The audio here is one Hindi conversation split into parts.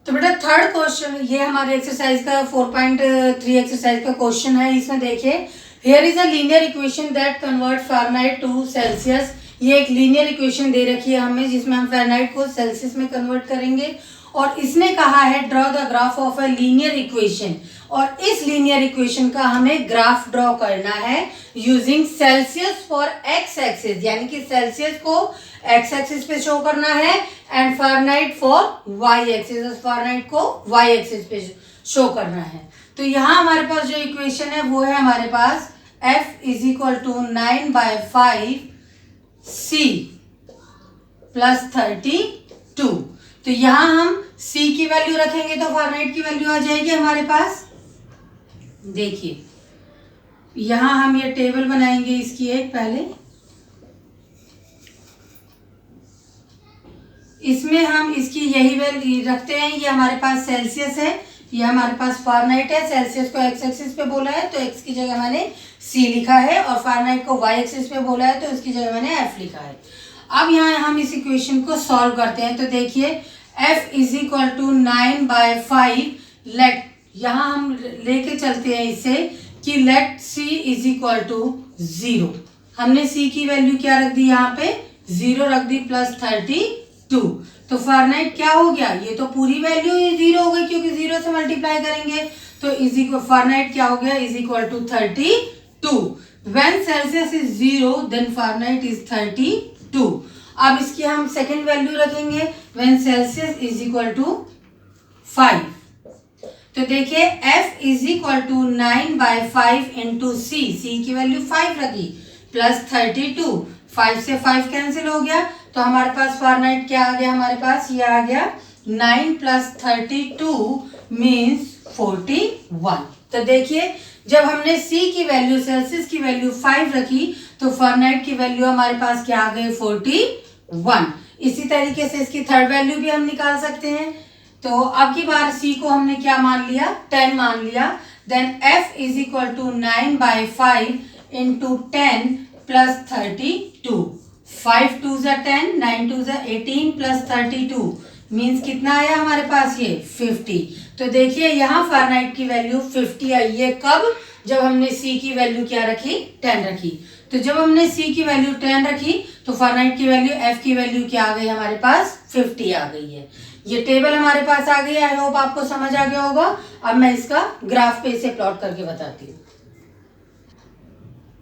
तो बेटा थर्ड क्वेश्चन, ये हमारे एक्सरसाइज का 4.3 एक्सरसाइज का क्वेश्चन है। इसमें देखिए, here is a linear equation that convert Fahrenheit to Celsius. ये एक लीनियर इक्वेशन दे रखी है हमें, जिसमें हम फ़ारेनहाइट को सेल्सियस में कन्वर्ट करेंगे। और इसने कहा है draw the graph of a linear equation, और इस लीनियर इक्वेशन का हमें ग्राफ ड्रॉ करना है using Celsius for x axis, यानी कि सेल्सियस को एक्स एक्सिस पे शो करना है and Fahrenheit for y axis, Fahrenheit को वाई एक्सिस पे शो करना है। तो यहाँ हमारे पास जो इक्वेशन है वो है हमारे पास F is equal to 9/5 C plus 32। तो यहाँ हम C की वैल्यू रखेंगे तो फ़ारेनहाइट की वैल्यू आ जाएगी हमारे पास। देखिए यहाँ हम ये टेबल बनाएंगे इसकी एक, पहले इसमें हम इसकी यही वैल्यू रखते हैं। ये हमारे पास सेल्सियस है, ये हमारे पास फ़ारेनहाइट है। सेल्सियस को एक्स एक्सिस पे बोला है तो एक्स की जगह मैंने C लिखा है, और फ़ारेनहाइट को वाई एक्सिस पे बोला है तो इसकी जगह मैंने F लिखा है। अब यहाँ हम इस इक्वेशन को सॉल्व करते हैं। तो देखिए F is equal to 9/5, let यहाँ हम लेके चलते हैं इसे कि let C is equal to 0। हमने C की वैल्यू क्या रख दी, यहाँ पे 0 रख दी, प्लस 32। तो फ़ारेनहाइट क्या हो गया, ये तो पूरी वैल्यू 0 हो गई क्योंकि 0 से मल्टीप्लाई करेंगे। तो इज इक्वल फ़ारेनहाइट क्या हो गया, is equal to 32। When Celsius is 0 then Fahrenheit is 32। अब इसकी हम सेकेंड वैल्यू रखेंगे when Celsius is equal to 5। तो देखिए F is equal to 9/5 into C की वैल्यू 5 रखी, प्लस 32। 5 से 5 कैंसिल हो गया, तो हमारे पास फ़ारेनहाइट क्या आ गया, हमारे पास ये आ गया 9 प्लस 32 मीन्स 41। तो देखिए जब हमने C की वैल्यू, सेल्सियस की वैल्यू 5 रखी तो फ़ारेनहाइट की वैल्यू हमारे पास क्या आ गई, 41। इसी तरीके से इसकी थर्ड वैल्यू भी हम निकाल सकते हैं। तो अब की बार C को हमने क्या मान लिया, 10 मान लिया। Then F is equal to 9/5 into 10 plus 32। 5 2 ज़ा 10, 9 2 ज़ा 18 प्लस 32 मीन्स कितना आया हमारे पास, ये 50। तो देखिए यहाँ फ़ारेनहाइट की वैल्यू 50 आई है। कब, जब हमने C की वैल्यू क्या रखी, 10 रखी। तो जब हमने C की वैल्यू 10 रखी तो फ़ारेनहाइट की वैल्यू, F की वैल्यू क्या आ गई हमारे पास, 50 आ गई है। ये टेबल हमारे पास आ गई है। आई होप आपको समझ आ गया होगा। अब मैं इसका ग्राफ पे इसे प्लॉट करके बताती हूँ।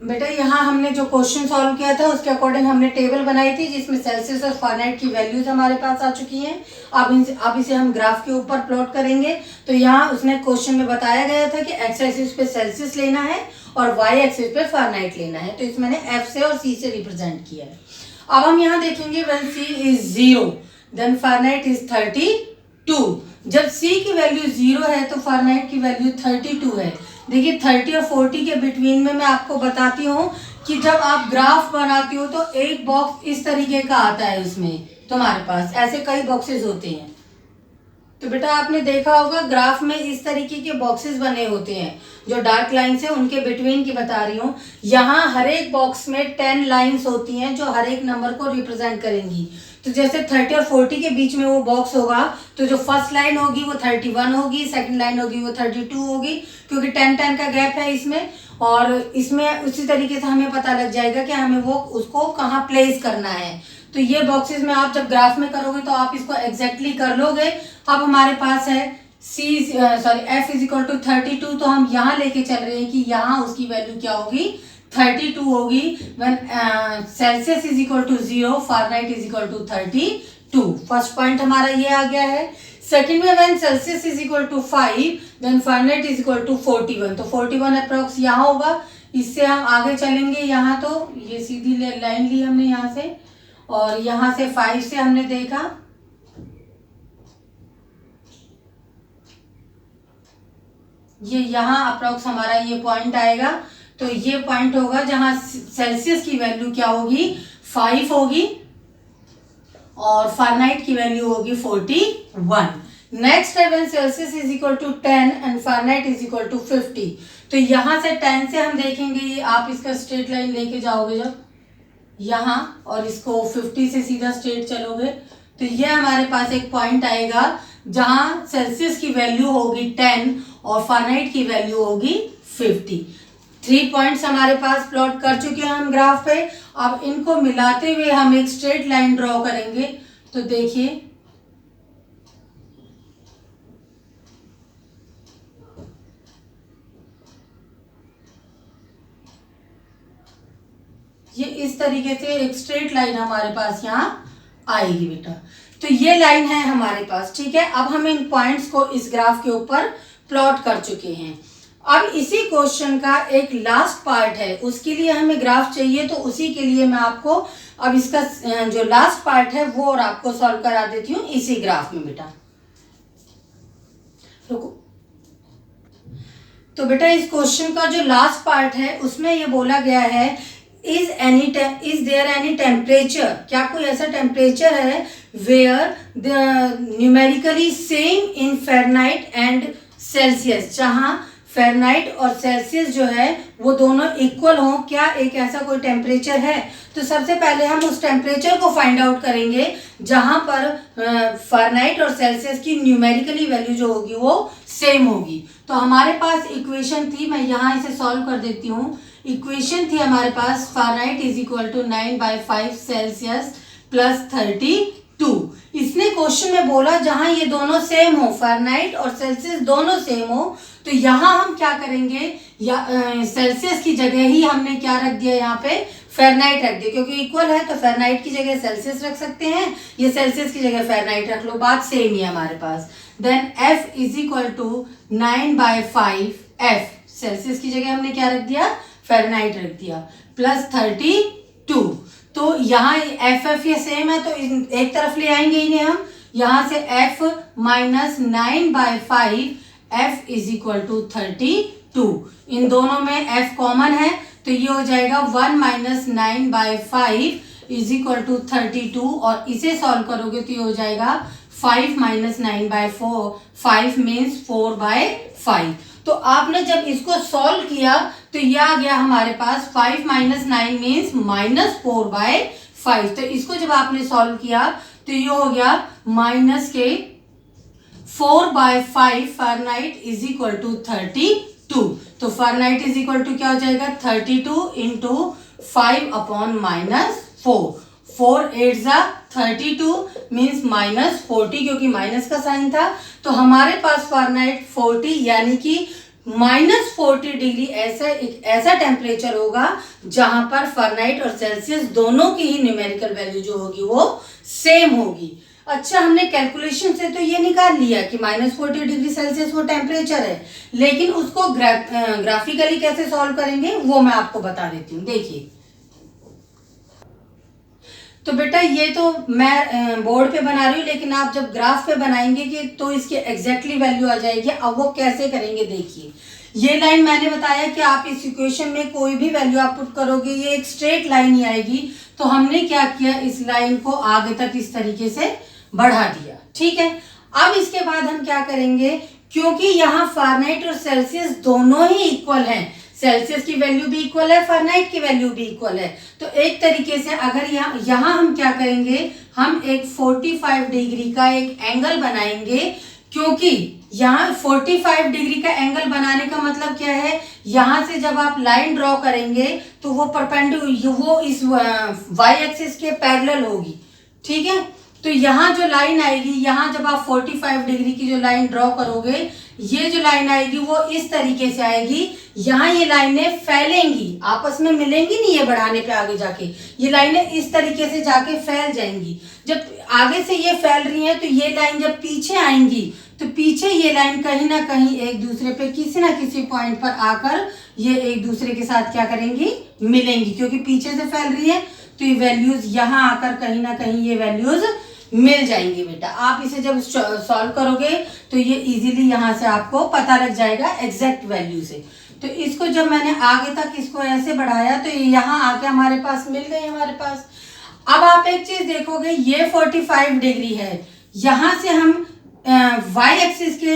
बेटा यहाँ हमने जो क्वेश्चन सॉल्व किया था उसके अकॉर्डिंग हमने टेबल बनाई थी जिसमें सेल्सियस और फ़ारेनहाइट की वैल्यूज हमारे पास आ चुकी हैं। अब इसे हम ग्राफ के ऊपर प्लॉट करेंगे। तो यहाँ उसने क्वेश्चन में बताया गया था कि एक्स एक्सिस पे सेल्सियस लेना है और वाई एक्सिस पे फ़ारेनहाइट लेना है। तो इसमें मैंने F से और C से रिप्रेजेंट किया है। अब हम यहाँ देखेंगे when C is 0 then Fahrenheit is 32। जब C की वैल्यू 0 है तो फ़ारेनहाइट की वैल्यू 32 है। देखिए 30 और 40 के बिटवीन में मैं आपको बताती हूँ कि जब आप ग्राफ बनाती हो तो एक बॉक्स इस तरीके का आता है, उसमें तुम्हारे पास ऐसे कई बॉक्सेस होते हैं। तो बेटा आपने देखा होगा ग्राफ में इस तरीके के बॉक्सेस बने होते हैं। जो डार्क लाइन्स हैं उनके बिटवीन की बता रही हूँ। यहाँ हर एक बॉक्स में 10 लाइन्स होती हैं जो हर एक नंबर को रिप्रेजेंट करेंगी। तो जैसे 30 और 40 के बीच में वो बॉक्स होगा तो जो फर्स्ट लाइन होगी वो 31 होगी, सेकंड लाइन होगी वो 32 होगी, क्योंकि 10 का गैप है इसमें। और इसमें उसी तरीके से हमें पता लग जाएगा कि हमें वो उसको कहाँ प्लेस करना है। तो ये बॉक्सेस में आप जब ग्राफ में करोगे तो आप इसको एग्जैक्टली कर लोगे। अब हमारे पास है F इज इक्वल टू 32। तो हम यहाँ लेके चल रहे हैं कि यहाँ उसकी वैल्यू क्या होगी, 32 होगी। When Celsius is equal to 0, Fahrenheit is equal to 32। First point हमारा ये आ गया है। सेकेंड में when Celsius is equal to 5 then Fahrenheit is equal to 41। तो 41 अप्रॉक्स यहाँ होगा। इससे हम आगे चलेंगे। यहाँ तो ये सीधी लाइन ली हमने यहाँ से, और यहाँ से 5 से हमने देखा ये यहाँ अप्रॉक्स हमारा ये पॉइंट आएगा। तो ये पॉइंट होगा जहाँ सेल्सियस की वैल्यू क्या होगी, 5 होगी, और फ़ारेनहाइट की वैल्यू होगी 41। नेक्स्ट है when Celsius is equal to 10 and Fahrenheit is equal to 50। तो यहाँ से 10 से हम देखेंगे, ये आप इसका स्ट्रेट लाइन लेके जाओगे जब यहाँ, और इसको 50 से सीधा स्ट्रेट चलोगे तो ये हमारे पास एक पॉइंट आएगा जहां सेल्सियस की वैल्यू होगी 10 और फ़ारेनहाइट की वैल्यू होगी 50। 3 पॉइंट्स हमारे पास प्लॉट कर चुके हैं हम ग्राफ पे। अब इनको मिलाते हुए हम एक स्ट्रेट लाइन ड्रॉ करेंगे। तो देखिए, ये इस तरीके से एक स्ट्रेट लाइन हमारे पास यहाँ आएगी बेटा। तो ये लाइन है हमारे पास, ठीक है। अब हम इन पॉइंट्स को इस ग्राफ के ऊपर प्लॉट कर चुके हैं। अब इसी क्वेश्चन का एक लास्ट पार्ट है, उसके लिए हमें ग्राफ चाहिए, तो उसी के लिए मैं आपको अब इसका जो लास्ट पार्ट है वो और आपको सॉल्व करा देती हूँ इसी ग्राफ में बेटा। रुको। तो बेटा इस क्वेश्चन का जो लास्ट पार्ट है उसमें ये बोला गया है, इज देयर एनी टेम्परेचर, क्या कोई ऐसा टेम्परेचर है where the numerically same in Fahrenheit and Celsius, जहां फ़ारेनहाइट और सेल्सियस जो है वो दोनों इक्वल हों। क्या एक ऐसा कोई टेम्परेचर है? तो सबसे पहले हम उस टेम्परेचर को फाइंड आउट करेंगे जहां पर फ़ारेनहाइट और सेल्सियस की न्यूमेरिकली वैल्यू जो होगी वो सेम होगी। तो हमारे पास इक्वेशन थी, मैं यहाँ इसे सॉल्व कर देती हूँ। इक्वेशन थी हमारे पास Fahrenheit is equal to 9/5 Celsius plus 32। इसने क्वेश्चन में बोला जहां ये दोनों सेम हो, फ़ारेनहाइट और सेल्सियस दोनों सेम हो, तो यहाँ हम क्या करेंगे, या सेल्सियस की जगह ही हमने क्या रख दिया, यहाँ पे फ़ारेनहाइट रख दिया, क्योंकि इक्वल है तो फ़ारेनहाइट की जगह सेल्सियस रख सकते हैं, ये सेल्सियस की जगह फ़ारेनहाइट रख लो, बात सेम ही है हमारे पास। Then F is equal to 9/5 F, Celsius की जगह हमने क्या रख दिया, फ़ारेनहाइट रख दिया, प्लस 32। तो यहाँ एफ ये सेम है तो एक तरफ ले आएंगे इन्हें हम, यहाँ से F minus 9/5 F is equal to 32। इन दोनों में F कॉमन है तो ये हो जाएगा 1 माइनस 9/5 इज इक्वल टू 32, और इसे सॉल्व करोगे तो ये हो जाएगा 5 माइनस 9/4, 5 मीन्स 4/5। तो आपने जब इसको सॉल्व किया तो ये आ गया हमारे पास 5 माइनस 9 मीन्स माइनस 4/5। तो इसको जब आपने सॉल्व किया तो ये हो गया माइनस के 4/5 फ़ारेनहाइट इज इक्वल टू 32। तो फ़ारेनहाइट इज इक्वल टू क्या हो जाएगा, 32 इंटू 5/-4, 4 8 जा 32 मीन्स माइनस 40, क्योंकि माइनस का साइन था। तो हमारे पास फ़ारेनहाइट 40 यानी कि माइनस 40 डिग्री ऐसा टेम्परेचर होगा जहां पर फ़ारेनहाइट और सेल्सियस दोनों की ही न्यूमेरिकल वैल्यू जो होगी वो सेम होगी। अच्छा, हमने कैलकुलेशन से तो ये निकाल लिया कि -40 डिग्री सेल्सियस वो टेम्परेचर है, लेकिन उसको ग्राफिकली कैसे सॉल्व करेंगे वो मैं आपको बता देती हूँ। देखिए, तो बेटा ये तो मैं बोर्ड पे बना रही हूँ, लेकिन आप जब ग्राफ पे बनाएंगे कि तो इसकी एग्जैक्टली वैल्यू आ जाएगी। अब वो कैसे करेंगे, देखिए ये लाइन मैंने बताया कि आप इस इक्वेशन में कोई भी वैल्यू आप पुट करोगे ये एक स्ट्रेट लाइन ही आएगी। तो हमने क्या किया, इस लाइन को आगे तक इस तरीके से बढ़ा दिया, ठीक है। अब इसके बाद हम क्या करेंगे, क्योंकि यहाँ फ़ारेनहाइट और सेल्सियस दोनों ही इक्वल हैं, सेल्सियस की वैल्यू भी इक्वल है, फ़ारेनहाइट की वैल्यू भी इक्वल है, तो एक तरीके से अगर यहाँ हम क्या करेंगे, हम एक 45 डिग्री का एक एंगल बनाएंगे। क्योंकि यहाँ 45 डिग्री का एंगल बनाने का मतलब क्या है, यहाँ से जब आप लाइन ड्रॉ करेंगे तो वो परपेंडिकुलर, वो इस वाई एक्सिस के पैरेलल होगी, ठीक है। तो यहाँ जो लाइन आएगी, यहाँ जब आप 45 डिग्री की जो लाइन ड्रॉ करोगे, ये जो लाइन आएगी वो इस तरीके से आएगी। यहाँ ये लाइनें फैलेंगी, आपस में मिलेंगी नहीं, ये बढ़ाने पे आगे जाके ये लाइनें इस तरीके से जाके फैल जाएंगी। जब आगे से ये फैल रही हैं तो ये लाइन जब पीछे आएंगी तो पीछे ये लाइन कहीं ना कहीं एक दूसरे पे किसी ना किसी पॉइंट पर आकर ये एक दूसरे के साथ क्या करेंगी, मिलेंगी। क्योंकि पीछे से फैल रही है तो ये वैल्यूज यहाँ आकर कहीं ना कहीं ये वैल्यूज मिल जाएंगी। बेटा आप इसे जब सॉल्व करोगे तो ये इजीली यहाँ से आपको पता लग जाएगा एग्जैक्ट वैल्यू से। तो इसको जब मैंने आगे तक इसको ऐसे बढ़ाया तो ये यहाँ आके हमारे पास मिल गई हमारे पास। अब आप एक चीज देखोगे, ये 45 डिग्री है, यहाँ से हम वाई एक्सिस के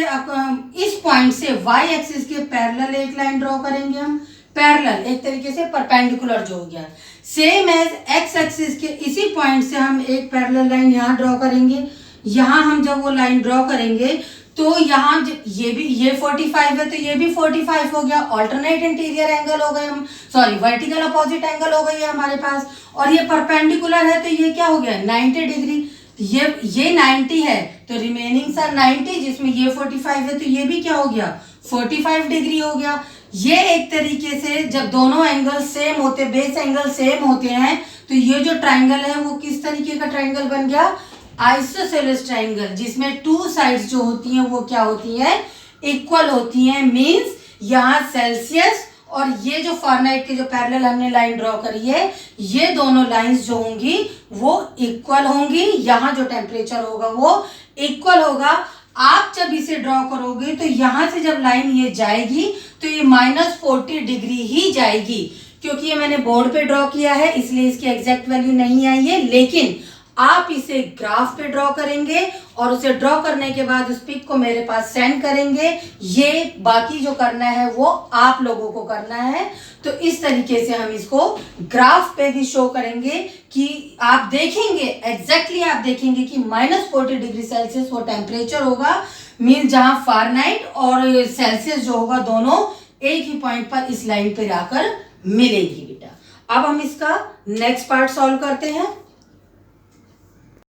इस पॉइंट से वाई एक्सिस के पैरेलल एक लाइन ड्रॉ करेंगे हम, पैरेलल एक तरीके से परपेंडिकुलर जो हो गया। सेम एज एक्स एक्सिस के इसी पॉइंट से हम एक पैरेलल लाइन यहाँ ड्रॉ करेंगे। यहाँ हम जब वो लाइन ड्रॉ करेंगे तो यहाँ ये 45 है तो ये भी 45 हो गया, ऑल्टरनेट इंटीरियर एंगल हो गए हम, सॉरी वर्टिकल अपोजिट एंगल हो गई है हमारे पास। और ये परपेंडिकुलर है तो ये क्या हो गया 90 डिग्री, ये 90 है तो रिमेनिंग सर 90, जिसमें ये 45 है तो ये भी क्या हो गया 45 डिग्री हो गया। ये एक तरीके से जब दोनों एंगल सेम होते, बेस एंगल सेम होते हैं, तो ये जो ट्राइंगल है वो किस तरीके का ट्राइंगल बन गया, आइसोसेलेस ट्राइंगल, जिसमें टू साइड्स जो होती हैं वो क्या होती हैं, इक्वल होती हैं। मींस यहाँ सेल्सियस और ये जो फारेनहाइट के जो पैरेलल हमने लाइन ड्रॉ करी है, ये दोनों लाइंस जो होंगी वो इक्वल होंगी, यहाँ जो टेम्परेचर होगा वो इक्वल होगा। आप जब इसे ड्रॉ करोगे तो यहाँ से जब लाइन ये जाएगी तो ये -40 डिग्री ही जाएगी, क्योंकि ये मैंने बोर्ड पे ड्रॉ किया है इसलिए इसकी एग्जैक्ट वैल्यू नहीं आई है, लेकिन आप इसे ग्राफ पे ड्रॉ करेंगे और उसे ड्रॉ करने के बाद उस पिक को मेरे पास सेंड करेंगे। ये बाकी जो करना है वो आप लोगों को करना है। तो इस तरीके से हम इसको ग्राफ पे भी शो करेंगे कि आप देखेंगे एग्जैक्टली आप देखेंगे कि -40 डिग्री सेल्सियस वो टेम्परेचर होगा। मीन जहां फारेनहाइट और सेल्सियस जो होगा दोनों एक ही पॉइंट पर इस लाइन पे आकर मिलेगी बेटा। अब हम इसका नेक्स्ट पार्ट सॉल्व करते हैं।